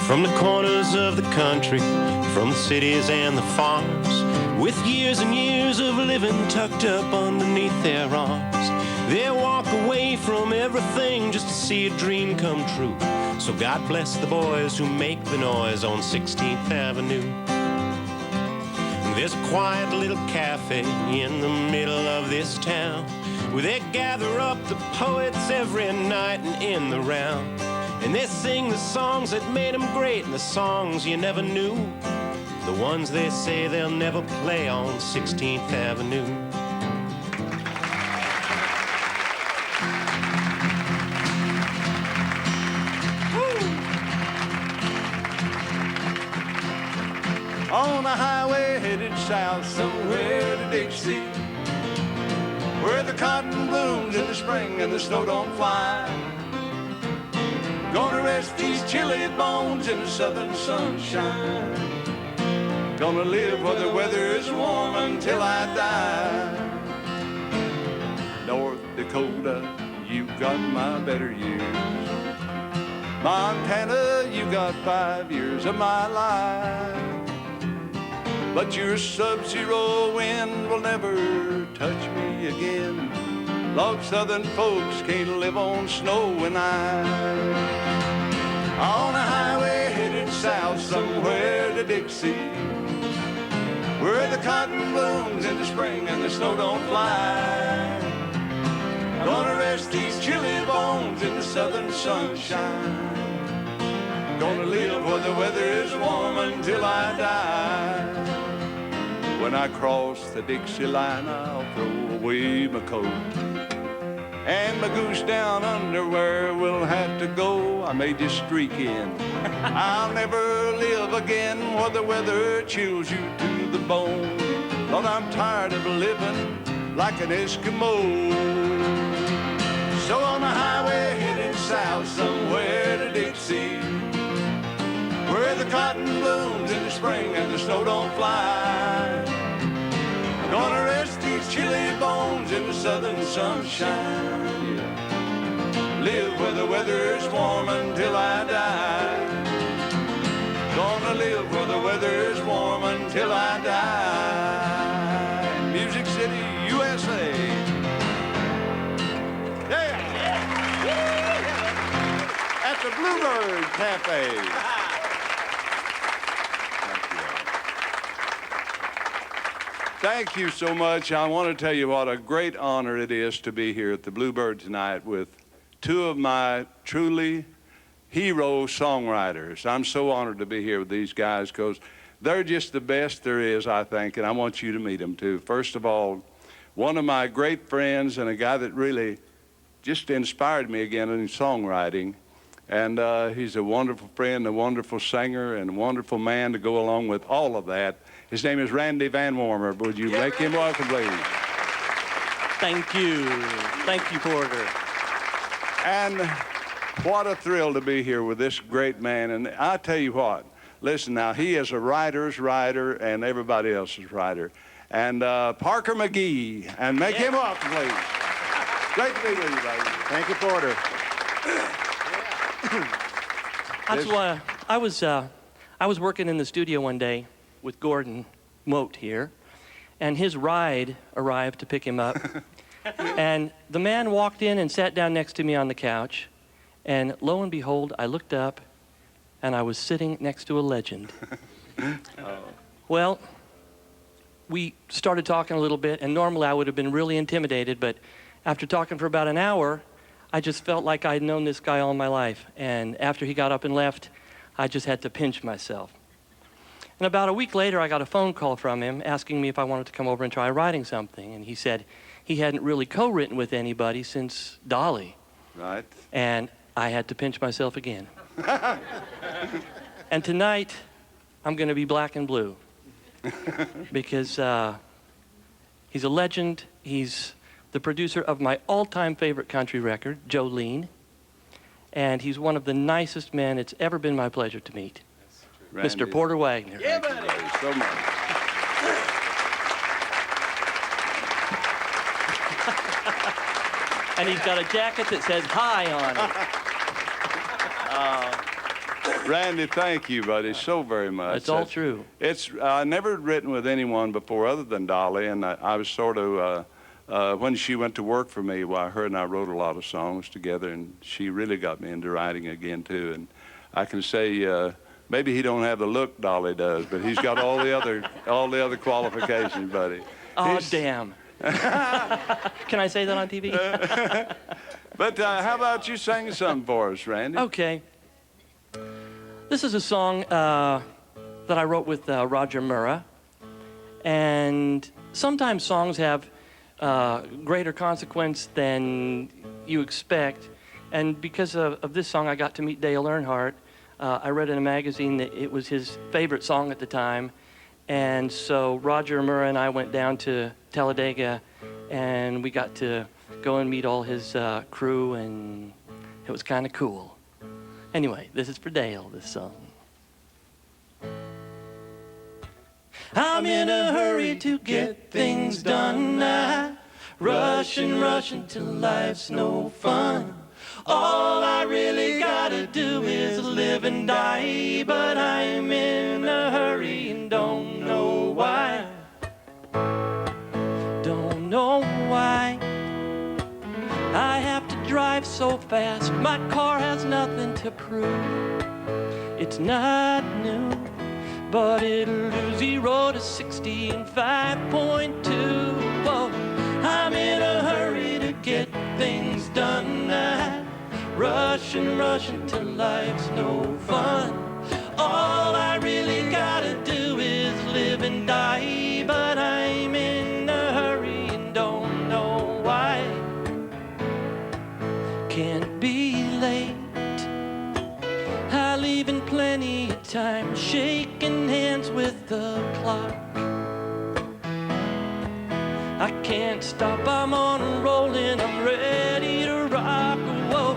From the corners of the country, from the cities and the farms, with years and years of living tucked up underneath their arms, they walk away from everything just to see a dream come true. So God bless the boys who make the noise on 16th Avenue. There's a quiet little cafe in the middle of this town, where they gather up the poets every night and in the round. And they sing the songs that made them great and the songs you never knew, the ones they say they'll never play on 16th Avenue. On a highway headed south somewhere to Dixie, where the cotton blooms in the spring and the snow don't fly. Gonna rest these chilly bones in the southern sunshine. Gonna live where the weather is warm until I die. North Dakota, you've got my better years. Montana, you got 5 years of my life. But your sub-zero wind will never touch me again. Log southern folks can't live on snow and ice. On a highway headed south somewhere to Dixie, where the cotton blooms in the spring and the snow don't fly. Gonna rest these chilly bones in the southern sunshine. Gonna live where the weather is warm until I die. When I cross the Dixie line, I'll throw away my coat, and my goose down underwear will have to go. I may just streak in. I'll never live again where the weather chills you to the bone. Lord, I'm tired of living like an Eskimo. So on the highway headed south somewhere to Dixie, where the cotton blooms in the spring and the snow don't fly. Gonna rest these chilly bones in the southern sunshine. Yeah. Live where the weather is warm until I die. Gonna live where the weather is warm until I die. Music City, USA. Yeah. At the Bluebird Cafe. Thank you so much. I want to tell you what a great honor it is to be here at the Bluebird tonight with two of my truly hero songwriters. I'm so honored to be here with these guys because they're just the best there is, I think, and I want you to meet them too. First of all, one of my great friends and a guy that really just inspired me again in songwriting. And he's a wonderful friend, a wonderful singer, and a wonderful man to go along with all of that. His name is Randy VanWarmer. Would you make him welcome, please? Thank you. Thank you, Porter. And what a thrill to be here with this great man. And I tell you what, listen now, he is a writer's writer and everybody else's writer. And Parker McGee, and make him welcome, please. Great to be with you, buddy. Thank you, Porter. That's why I was working in the studio one day with Gordon Moat here, and his ride arrived to pick him up. And the man walked in and sat down next to me on the couch, and lo and behold, I looked up, and I was sitting next to a legend. Well, we started talking a little bit, and normally I would have been really intimidated, but after talking for about an hour, I just felt like I'd known this guy all my life. And after he got up and left, I just had to pinch myself. And about a week later, I got a phone call from him asking me if I wanted to come over and try writing something. And he said he hadn't really co-written with anybody since Dolly. Right. And I had to pinch myself again. And tonight, I'm going to be black and blue. Because he's a legend. He's the producer of my all-time favorite country record, Jolene. And he's one of the nicest men it's ever been my pleasure to meet. Randy. Mr. Porter Wagner. Yeah, buddy. Thank you so much. And he's got a jacket that says hi on Randy, thank you, buddy, so very much. It's all true. It's I never written with anyone before other than Dolly, and I was sort of when she went to work for me. Well, her and I wrote a lot of songs together, and she really got me into writing again too. And I can say maybe he don't have the look Dolly does, but he's got all the other qualifications, buddy. Oh, damn. Can I say that on TV? But how about you sing something for us, Randy? Okay. This is a song that I wrote with Roger Murrah. And sometimes songs have greater consequence than you expect. And because of this song, I got to meet Dale Earnhardt. I read in a magazine that it was his favorite song at the time. And so Roger Murrah and I went down to Talladega, and we got to go and meet all his crew, and it was kind of cool. Anyway, this is for Dale, this song. I'm in a hurry to get things done. I rush and rush until life's no fun. All I really gotta do is live and die, but I'm in a hurry and don't know why. Don't know why I have to drive so fast. My car has nothing to prove. It's not new, but it'll do 0 to 60 in 5.2. Whoa, I'm in a hurry to get things done. I rush and rush until life's no fun. All I really gotta do is live and die, but I'm in a hurry and don't know why. Can't be late. I leave in plenty of time, shaking hands with the clock. I can't stop, I'm on a rollin', I'm ready to rock. Whoa,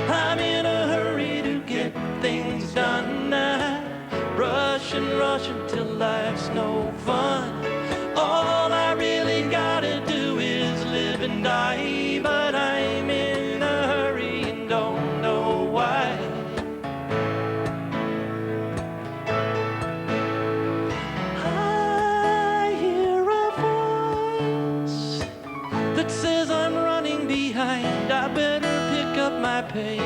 I'm in a hurry to get things done. I rush and rush until life's no fun. All I really gotta do is live and die, but I'm in a hurry and don't know why. I hear a voice that says I'm running behind. I better pick up my pace.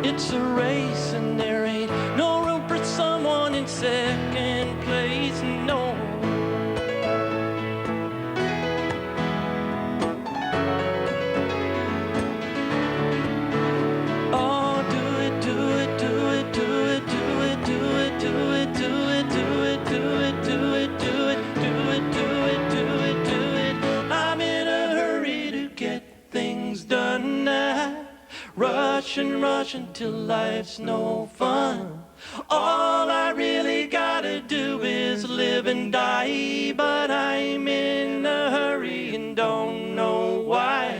It's a race and there ain't no room for someone in second place, no. Oh, do it, do it, do it, do it, do it, do it, do it, do it, do it, do it, do it, do it, do it, do it, do it, do it. I'm in a hurry to get things done. I rush and rush until life's no fun. All I really gotta do is live and die, but I'm in a hurry and don't know why.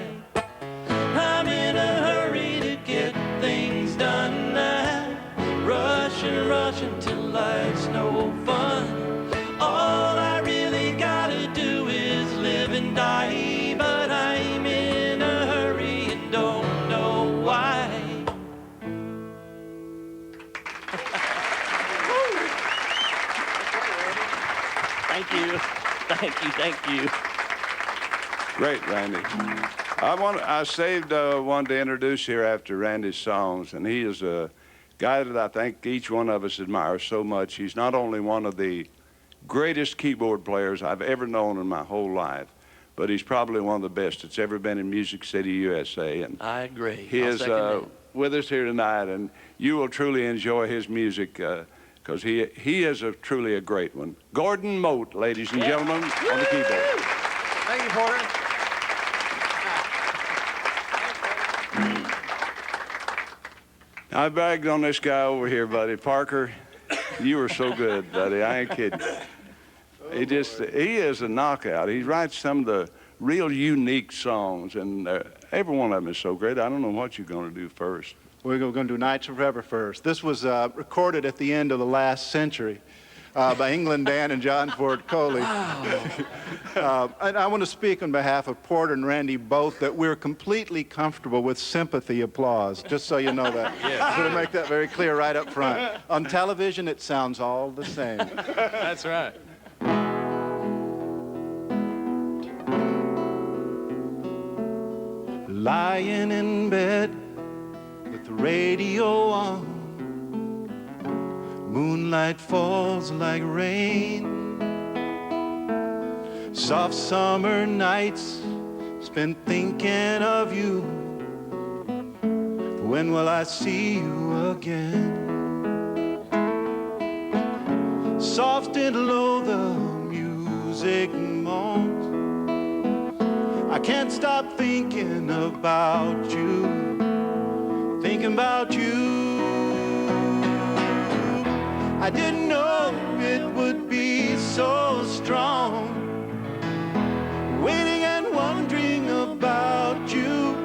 I'm in a hurry to get things done. I rush and rush until life's no fun. All I really gotta do is live and die, but I'm in a hurry and don't know why. Thank you. Thank you. Thank you. Great, Randy. I saved one to introduce here after Randy's songs, and he is a guy that I think each one of us admires so much. He's not only one of the greatest keyboard players I've ever known in my whole life, but he's probably one of the best that's ever been in Music City, USA. And I agree. he is with us here tonight, and you will truly enjoy his music because he is truly a great one. Gordon Mote, ladies and gentlemen, on the keyboard. Thank you, Porter. I bagged on this guy over here, buddy. Parker, you were so good, buddy. I ain't kidding. He is a knockout. He writes some of the real unique songs, and every one of them is so great. I don't know what you're going to do first. We're going to do Nights Forever first. This was recorded at the end of the last century. by England Dan and John Ford Coley. And I want to speak on behalf of Porter and Randy both that we're completely comfortable with sympathy applause, just so you know that. I'm going to make that very clear right up front. On television, it sounds all the same. That's right. Lying in bed with the radio on, moonlight falls like rain. Soft summer nights spent thinking of you. When will I see you again? Soft and low the music moans. I can't stop thinking about you, thinking about you. I didn't know it would be so strong, waiting and wondering about you.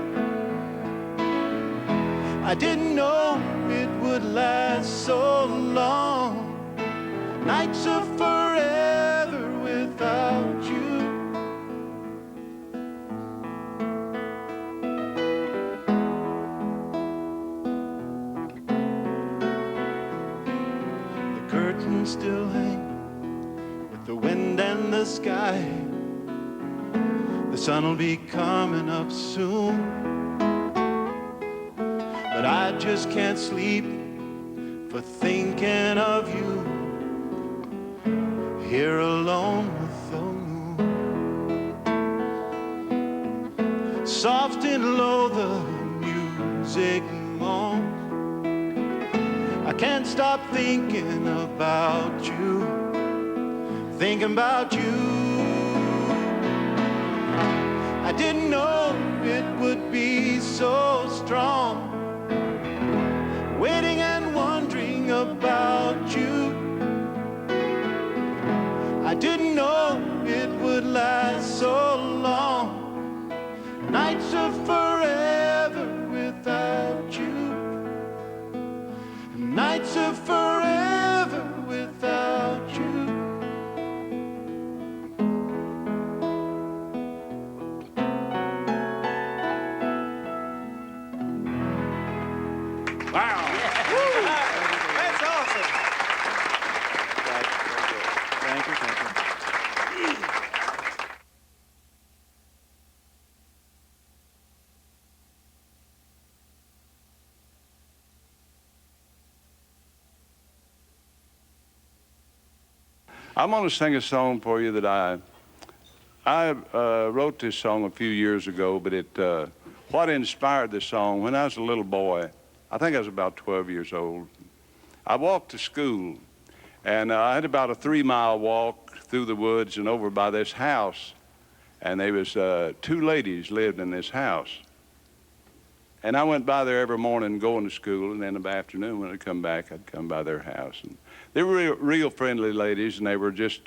I didn't know it would last so long, nights of forever without you. Curtains still hang with the wind and the sky. The sun will be coming up soon, but I just can't sleep for thinking of you, here alone with the moon. Soft and low the music moans. I can't stop thinking about you, thinking about you. I didn't know it would be so strong, waiting and wondering about you. I didn't know it would last so long, nights of forever without you. Nights of forever without you. Wow. Woo. That's awesome. Thank you, thank you. I'm going to sing a song for you that I wrote this song a few years ago, but what inspired this song, when I was a little boy, I think I was about 12 years old, I walked to school, and I had about a 3-mile walk through the woods and over by this house, and there was 2 ladies lived in this house. And I went by there every morning going to school, and then in the afternoon when I'd come back, I'd come by their house. And they were real friendly ladies, and they were just,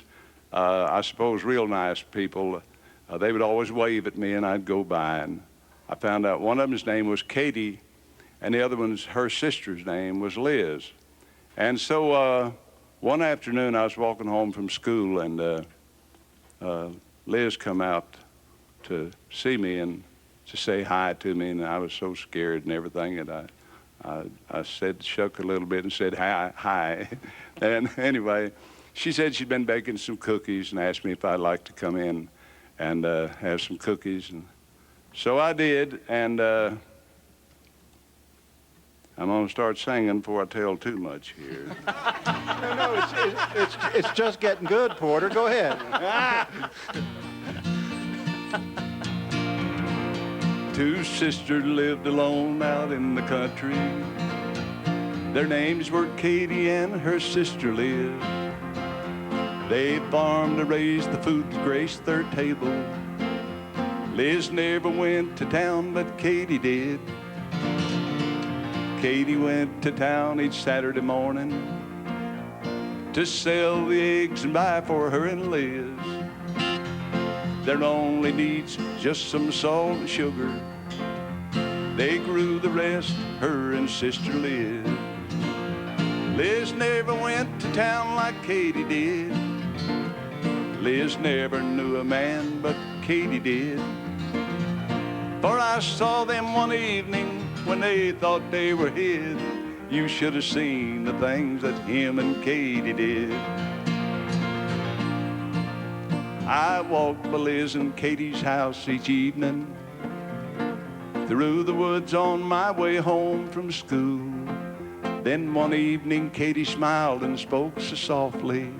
I suppose, real nice people. They would always wave at me, and I'd go by. And I found out one of them's name was Katie, and the other one's, her sister's name was Liz. And so one afternoon I was walking home from school, and Liz come out to see me and to say hi to me, and I was so scared and everything, and I said, shook a little bit and said hi. And anyway, she said she'd been baking some cookies and asked me if I'd like to come in and have some cookies. And so I did, and I'm going to start singing before I tell too much here. No, it's just getting good, Porter. Go ahead. 2 sisters lived alone out in the country. Their names were Katie and her sister Liz. They farmed to raise the food to grace their table. Liz never went to town, but Katie did. Katie went to town each Saturday morning to sell the eggs and buy for her and Liz. Their only needs just some salt and sugar. They grew the rest, her and sister Liz. Liz never went to town like Katie did. Liz never knew a man, but Katie did. For I saw them one evening when they thought they were hid. You should have seen the things that him and Katie did. I walked by Liz and Katie's house each evening, through the woods on my way home from school. Then one evening Katie smiled and spoke so softly,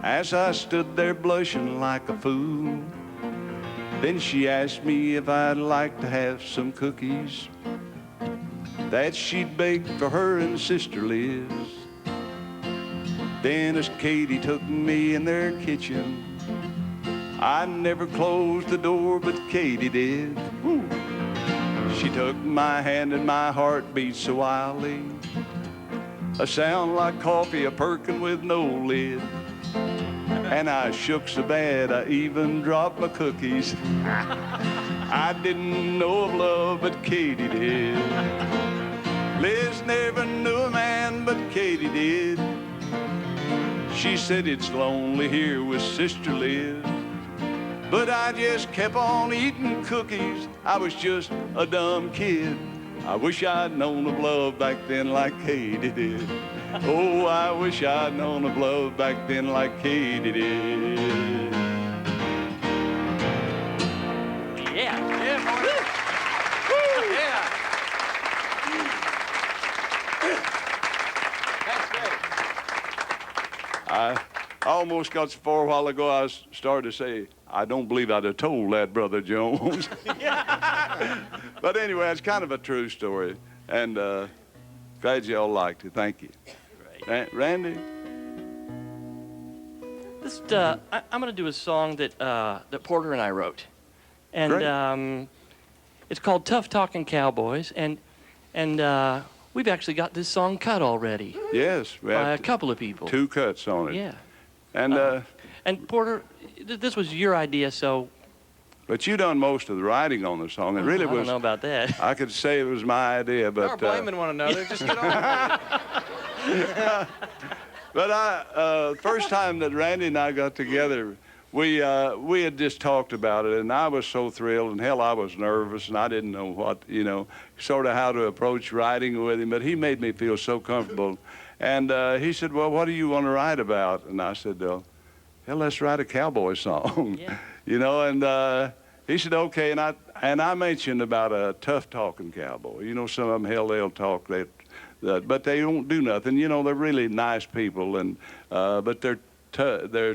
as I stood there blushing like a fool. Then she asked me if I'd like to have some cookies that she'd baked for her and sister Liz. Then as Katie took me in their kitchen, I never closed the door, but Katie did. Woo. She took my hand and my heart beat so wildly, a sound like coffee a-perkin' with no lid. And I shook so bad I even dropped my cookies. I didn't know of love, but Katie did. Liz never knew a man, but Katie did. She said it's lonely here with Sister Liz, but I just kept on eating cookies. I was just a dumb kid. I wish I'd known of love back then like Katie did. Oh, I wish I'd known of love back then like Katie did. Yeah. Yeah, boy. Woo. Yeah. That's great. I almost got so far a while ago I started to say, I don't believe I'd have told that, Brother Jones. But anyway, it's kind of a true story, and glad y'all liked it. Thank you. Randy? This, I'm going to do a song that Porter and I wrote, and it's called "Tough Talking Cowboys," and we've actually got this song cut already. Yes, we by have a couple of people. 2 cuts on it. Yeah. And Porter, this was your idea, so but you done most of the writing on the song. It really I don't was. know about that. I could say it was my idea, but We're blaming one another. Just get on with it. But first time that Randy and I got together, we had just talked about it, and I was so thrilled, and hell, I was nervous, and I didn't know what, sort of how to approach writing with him, but he made me feel so comfortable. And he said, well, what do you want to write about? And I said, hell, let's write a cowboy song. Yeah. And he said, okay, and I mentioned about a tough-talking cowboy. Some of them, hell, they'll talk, but they don't do nothing. They're really nice people, and but their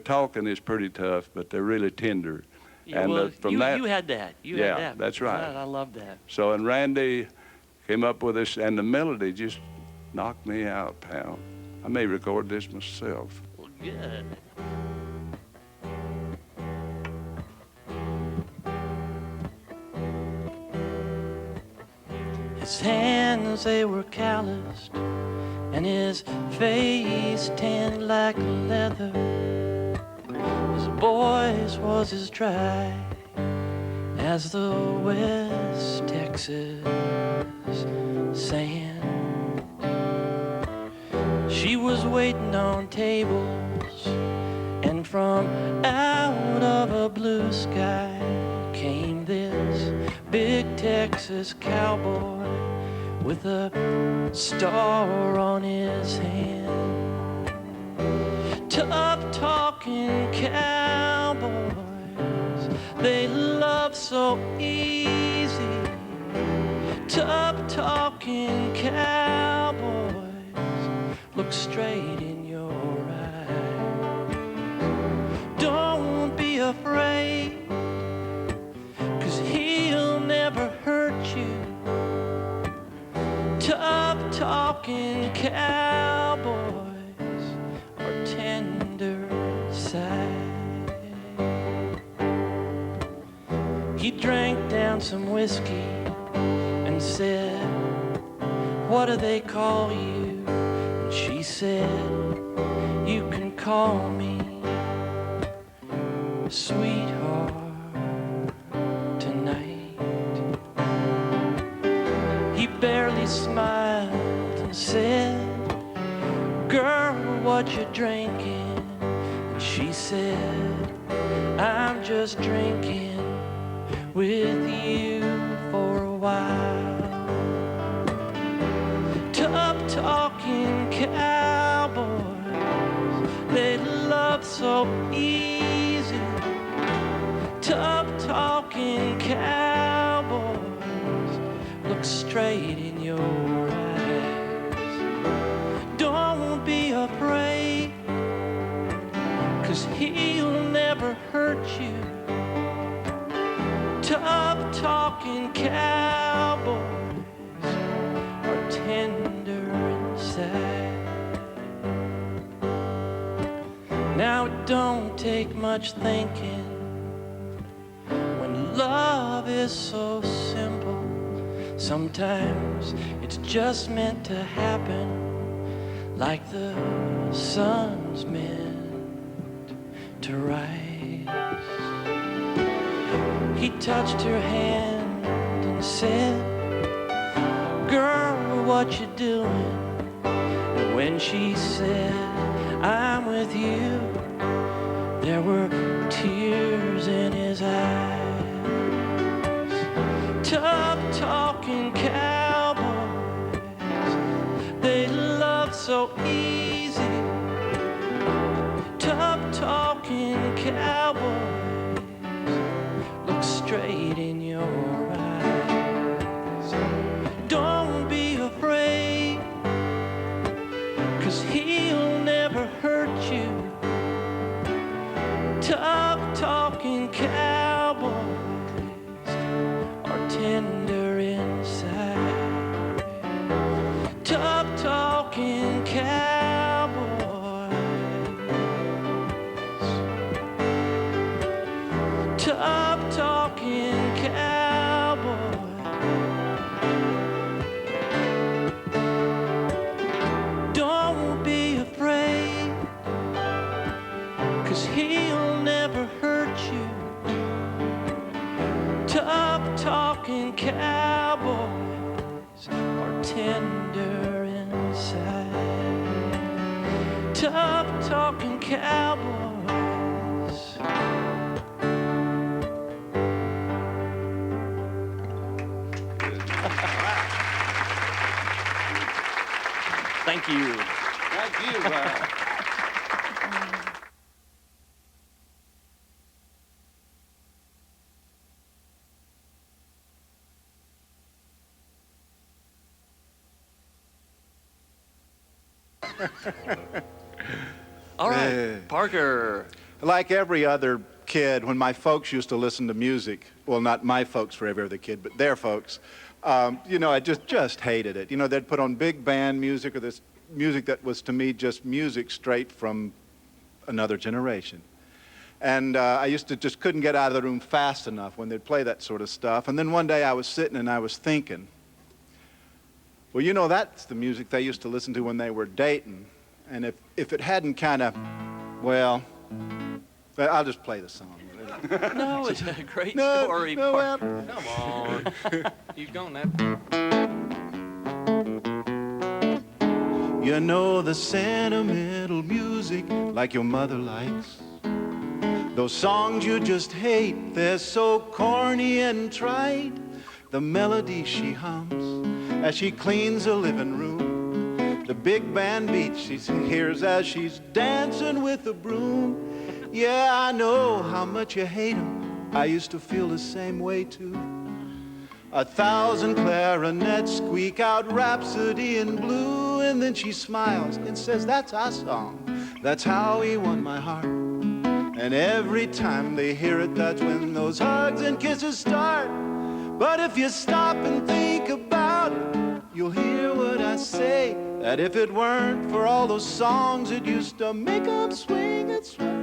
talking is pretty tough, but they're really tender. Yeah, And well, from you that, had that. You yeah, had that. that's right. I love that. So, and Randy came up with this, and the melody just knocked me out, pal. I may record this myself. Well, good. His hands, they were calloused, and his face tanned like leather. His voice was as dry as the West Texas sand. She was waiting on tables, and from out of a blue sky came this big Texas cowboy with a star on his hand. Tough talking cowboys, they love so easy. Tough talking cowboys, look straight in your eye. Don't be afraid, 'cause he'll never hurt you. Tough talking cowboys are tender inside. He drank down some whiskey and said, what do they call you? And she said, you can call me sweetheart tonight. He barely smiled and said, girl, what you drinking? And she said, I'm just drinking with you for a while. Tough talking cowboys, they love so easy. Tough talking cowboys, look straight in your eyes. Don't be afraid, 'cause he'll never hurt you. Tough talking cowboys are tender inside. Now it don't take much thinking when love is so simple. Sometimes it's just meant to happen, like the sun's meant to rise. He touched her hand and said, girl, what you doing? And when she said, I'm with you, there were tears in his eyes. Tough talking cowboys, they love so easy. Tough talking cowboys, look straight in your eyes. Don't be afraid, 'cause he'll never hurt you. Tough talking cowboys are tender inside. Tough talking cowboys, tough talking cowboys. Don't be afraid, 'cause he'll never hurt you. Tough talking cowboys are tender inside. Tough talking cowboys. Thank you. Thank you. All right, Parker. Like every other kid, when my folks used to listen to music, well, not my folks for every other kid, but their folks, you know, I just hated it. You know, they'd put on big band music or this music that was, to me, just music straight from another generation. And I used to just couldn't get out of the room fast enough when they'd play that sort of stuff. And then one day I was sitting and I was thinking, well, you know, that's the music they used to listen to when they were dating. And if it hadn't kind of, well, I'll just play the song. No, it's a great story, Parker. Come on. You've gone that. You know the sentimental music like your mother likes. Those songs you just hate, they're so corny and trite. The melody she hums as she cleans the living room. The big band beat she hears as she's dancing with the broom. Yeah, I know how much you hate 'em. I used to feel the same way too. 1,000 clarinets squeak out Rhapsody in Blue, and then she smiles and says, that's our song. That's how he won my heart. And every time they hear it, that's when those hugs and kisses start. But if you stop and think about it, you'll hear what I say, that if it weren't for all those songs that used to make 'em swing and sway,